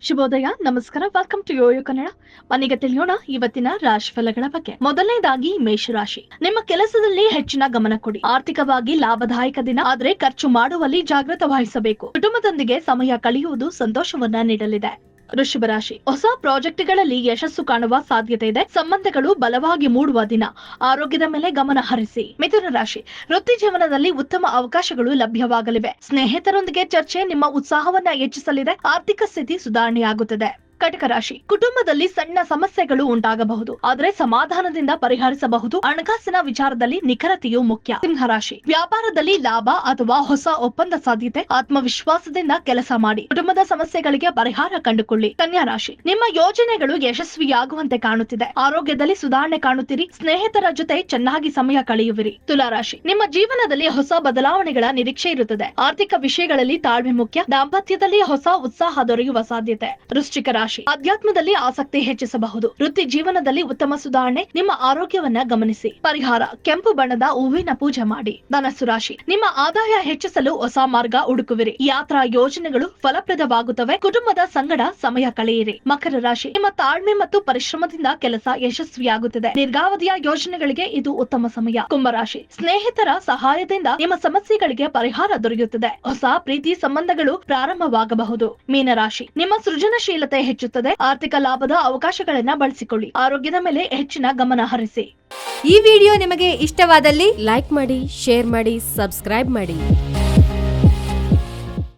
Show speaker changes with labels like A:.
A: ಶುಭೋದಯ, ನಮಸ್ಕಾರ. Welcome to YoYo Kannada. ಮನೀಗ ತಿಳಿಯೋಣ ಇವತ್ತಿನ ರಾಶಿ ಫಲಗಳ ಬಗ್ಗೆ. ಮೊದಲನೇದಾಗಿ ಮೇಷರಾಶಿ. ನಿಮ್ಮ ಕೆಲಸದಲ್ಲಿ ಹೆಚ್ಚಿನ ಗಮನ ಕೊಡಿ. ಆರ್ಥಿಕವಾಗಿ ಲಾಭದಾಯಕ ದಿನ, ಆದರೆ ಖರ್ಚು ಮಾಡುವಲ್ಲಿ ಜಾಗೃತ ವಹಿಸಬೇಕು. ಕುಟುಂಬದೊಂದಿಗೆ ಸಮಯ ಕಳೆಯುವುದು ಸಂತೋಷವನ್ನ ನೀಡಲಿದೆ. ವೃಷಭ ರಾಶಿ. ಹೊಸ ಪ್ರಾಜೆಕ್ಟ್ಗಳಲ್ಲಿ ಯಶಸ್ಸು ಕಾಣುವ ಸಾಧ್ಯತೆ ಇದೆ. ಸಂಬಂಧಗಳು ಬಲವಾಗಿ ಮೂಡುವ ದಿನ. ಆರೋಗ್ಯದ ಮೇಲೆ ಗಮನ ಹರಿಸಿ. ಮಿಥುನ ರಾಶಿ. ವೃತ್ತಿ ಜೀವನದಲ್ಲಿ ಉತ್ತಮ ಅವಕಾಶಗಳು ಲಭ್ಯವಾಗಲಿವೆ. ಸ್ನೇಹಿತರೊಂದಿಗೆ ಚರ್ಚೆ ನಿಮ್ಮ ಉತ್ಸಾಹವನ್ನ ಹೆಚ್ಚಿಸಲಿದೆ. ಆರ್ಥಿಕ ಸ್ಥಿತಿ ಸುಧಾರಣೆಯಾಗುತ್ತದೆ. ಕಟಕ ರಾಶಿ. ಕುಟುಂಬದಲ್ಲಿ ಸಣ್ಣ ಸಮಸ್ಯೆಗಳು ಉಂಟಾಗಬಹುದು, ಆದರೆ ಸಮಾಧಾನದಿಂದ ಪರಿಹರಿಸಬಹುದು. ಹಣಕಾಸಿನ ವಿಚಾರದಲ್ಲಿ ನಿಖರತೆಯು ಮುಖ್ಯ. ಸಿಂಹರಾಶಿ. ವ್ಯಾಪಾರದಲ್ಲಿ ಲಾಭ ಅಥವಾ ಹೊಸ ಒಪ್ಪಂದ ಸಾಧ್ಯತೆ. ಆತ್ಮವಿಶ್ವಾಸದಿಂದ ಕೆಲಸ ಮಾಡಿ. ಕುಟುಂಬದ ಸಮಸ್ಯೆಗಳಿಗೆ ಪರಿಹಾರ ಕಂಡುಕೊಳ್ಳಿ. ಕನ್ಯಾ ರಾಶಿ. ನಿಮ್ಮ ಯೋಜನೆಗಳು ಯಶಸ್ವಿಯಾಗುವಂತೆ ಕಾಣುತ್ತಿದೆ. ಆರೋಗ್ಯದಲ್ಲಿ ಸುಧಾರಣೆ ಕಾಣುತ್ತೀರಿ. ಸ್ನೇಹಿತರ ಜೊತೆ ಚೆನ್ನಾಗಿ ಸಮಯ ಕಳೆಯುವಿರಿ. ತುಲಾ ರಾಶಿ. ನಿಮ್ಮ ಜೀವನದಲ್ಲಿ ಹೊಸ ಬದಲಾವಣೆಗಳ ನಿರೀಕ್ಷೆ ಇರುತ್ತದೆ. ಆರ್ಥಿಕ ವಿಷಯಗಳಲ್ಲಿ ತಾಳ್ಮೆ ಮುಖ್ಯ. ದಾಂಪತ್ಯದಲ್ಲಿ ಹೊಸ ಉತ್ಸಾಹ ದೊರೆಯುವ ಸಾಧ್ಯತೆ. ವೃಶ್ಚಿಕ ರಾಶಿ. ಅಧ್ಯಾತ್ಮದಲ್ಲಿ ಆಸಕ್ತಿ ಹೆಚ್ಚಿಸಬಹುದು. ವೃತ್ತಿ ಜೀವನದಲ್ಲಿ ಉತ್ತಮ ಸುಧಾರಣೆ. ನಿಮ್ಮ ಆರೋಗ್ಯವನ್ನ ಗಮನಿಸಿ. ಪರಿಹಾರ: ಕೆಂಪು ಬಣ್ಣದ ಹೂವಿನ ಪೂಜೆ ಮಾಡಿ. ಧನಸ್ಸು ರಾಶಿ. ನಿಮ್ಮ ಆದಾಯ ಹೆಚ್ಚಿಸಲು ಹೊಸ ಮಾರ್ಗ ಹುಡುಕುವಿರಿ. ಯಾತ್ರಾ ಯೋಜನೆಗಳು ಫಲಪ್ರದವಾಗುತ್ತವೆ. ಕುಟುಂಬದ ಸಂಗಡ ಸಮಯ ಕಳೆಯಿರಿ. ಮಕರ ರಾಶಿ. ನಿಮ್ಮ ತಾಳ್ಮೆ ಮತ್ತು ಪರಿಶ್ರಮದಿಂದ ಕೆಲಸ ಯಶಸ್ವಿಯಾಗುತ್ತದೆ. ದೀರ್ಘಾವಧಿಯ ಯೋಜನೆಗಳಿಗೆ ಇದು ಉತ್ತಮ ಸಮಯ. ಕುಂಭರಾಶಿ. ಸ್ನೇಹಿತರ ಸಹಾಯದಿಂದ ನಿಮ್ಮ ಸಮಸ್ಯೆಗಳಿಗೆ ಪರಿಹಾರ ದೊರೆಯುತ್ತದೆ. ಹೊಸ ಪ್ರೀತಿ ಸಂಬಂಧಗಳು ಪ್ರಾರಂಭವಾಗಬಹುದು. ಮೀನರಾಶಿ. ನಿಮ್ಮ ಸೃಜನಶೀಲತೆ ಹೆಚ್ಚುತ್ತದೆ. ಆರ್ಥಿಕ ಲಾಭದ ಅವಕಾಶಗಳನ್ನ ಬಳಸಿಕೊಳ್ಳಿ. ಆರೋಗ್ಯದ ಮೇಲೆ ಹೆಚ್ಚಿನ ಗಮನ ಹರಿಸಿ.
B: ಈ ವಿಡಿಯೋ ನಿಮಗೆ ಇಷ್ಟವಾದಲ್ಲಿ ಲೈಕ್ ಮಾಡಿ, ಶೇರ್ ಮಾಡಿ, ಸಬ್ಸ್ಕ್ರೈಬ್ ಮಾಡಿ.